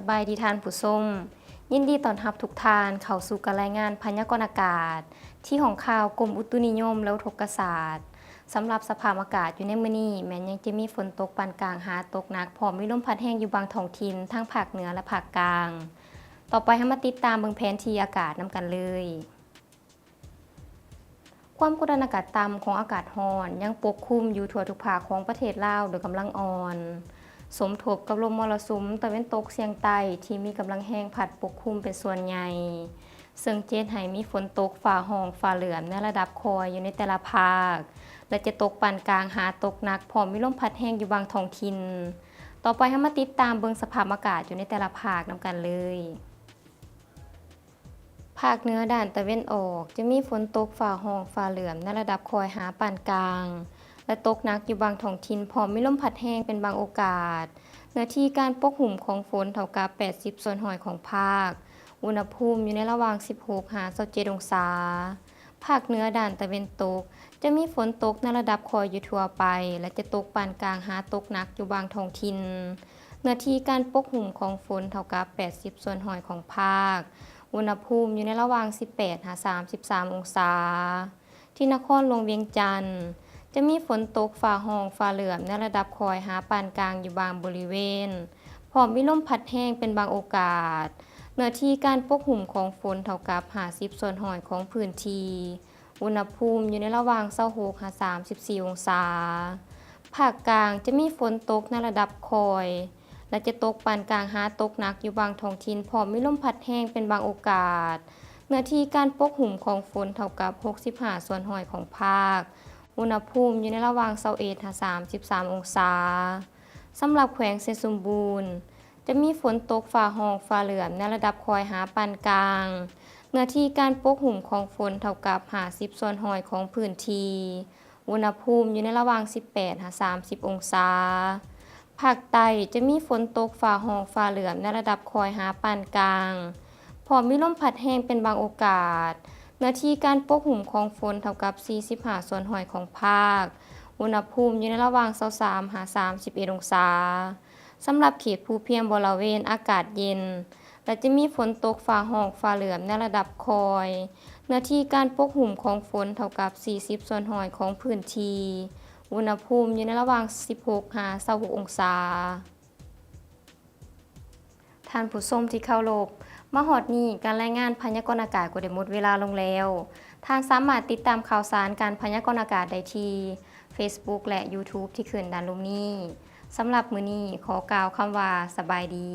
บายดีท่านผู้ชมยินดีต้อนรับทุกท่านเข้าสู่การรายงานพยากรณ์อากาศที่ของข่าวกรมอุตุนิยมและอุทกศาสตร์สำหรับสภาพอากาศอยู่ในมื้อนี้แม้ยังจะมีฝนตกปานกลางหาตกหนักพร้อมมีลมพัดแรงอยู่บางท้องถิ่นทั้งภาคเหนือและภาคกลางต่อไปให้มาติดตามเบิ่งแผนที่อากาศนํกันเลยความกดดันอากาศต่ำของอากาศร้อนยังปกคลุมอยู่ทั่วทุกภาคของประเทศลาวโดยกำลังอ่อนสมทบกับลมมรสุมตะวันตกเฉียงใต้ที่มีกำลังแรงพัดปกคลุมเป็นส่วนใหญ่ซึ่งเจนให้มีฝนตกฟ้าห้องฟ้าเหลืองในระดับคอยอยู่ในแต่ละภาคและจะตกปานกลางหาตกหนักพร้อมมีลมพัดแรงอยู่บางท้องถิ่นต่อไปให้มาติดตามเบิ่งสภาพอากาศอยู่ในแต่ละภาคนํกันเลยภาคเหนือด้านตะวันออกจะมีฝนตกฟ้าห้องฟ้าเหลืองในระดับคอยหาปานกลางและตกหนักอยู่บางท้องถิ่นพร้อมมีลมพัดแรงเป็นบางโอกาสเนื้อที่การปกคลุมของฝนเท่ากับ80ส่วนร้อยของภาคอุณหภูมิอยู่ในระหว่าง16-27องศาภาคเหนือด้านตะวันตกจะมีฝนตกในระดับคอยอยู่ทั่วไปและจะตกปานกลางหาตกหนักอยู่บางท้องถิ่นเนื้อที่การปกคลุมของฝนเท่ากับ80ส่วนร้อยของภาคอุณหภูมิอยู่ในระหว่าง18-33องศาที่นครหลวงเวียงจันทน์จะมีฝนตกฟ้าห้องฟ้าเหลืองในระดับคอยหาปานกลางอยู่บางบริเวณพร้อมมีลมพัดแรงเป็นบางโอกาสเนื้อที่การปกคลุมของฝนเท่ากับ50ส่วนร้อยของพื้นที่อุณหภูมิอยู่ในระหว่าง26-34องศาภาคกลางจะมีฝนตกในระดับคอยและจะตกปานกลางหาตกหนักอยู่บางท้องถิ่นพร้อมมีลมพัดแรงเป็นบางโอกาสเนื้อที่การปกคลุมของฝนเท่ากับ65ส่วนร้อยของภาคอุณหภูมิอยู่ในระหว่าง21-33องศาสำหรับแขวงเซซุมบูรณ์จะมีฝนตกฟ้าห้องฟ้าเหลืองในระดับคอยหาปานกลางเนื้อที่การปกคลุมของฝนเท่ากับ50ส่วนร้อยของพื้นที่อุณหภูมิอยู่ในระหว่าง18-30องศาภาคใต้จะมีฝนตกฟ้าห้องฟ้าเหลืองในระดับคอยหาปานกลางพร้อมมีลมพัดแรงเป็นบางโอกาสเนื้อที่การปกคลุมของฝนเท่ากับ45ส่วนร้อยของภาคอุณหภูมิอยู่ในระหว่าง23-31องศาสำหรับเขตภูเพียงบริเวณอากาศเย็นและจะมีฝนตกฟ้าห้องฟ้าเหลืองในระดับคอยเนื้อที่การปกคลุมของฝนเท่ากับ40ส่วนร้อยของพื้นที่อุณหภูมิอยู่ในระหว่าง16-26องศาท่านผู้ชมที่เคารพมาฮอดนี้การรายงานพยากรณ์อากาศก็ได้หมดเวลาลงแล้วท่านสามารถติดตามข่าวสารการพยากรณ์อากาศได้ที่ Facebook และ YouTube ที่ขึ้นด้านล่างนี้สำหรับมื้อนี้ขอกล่าวคำว่าสบายดี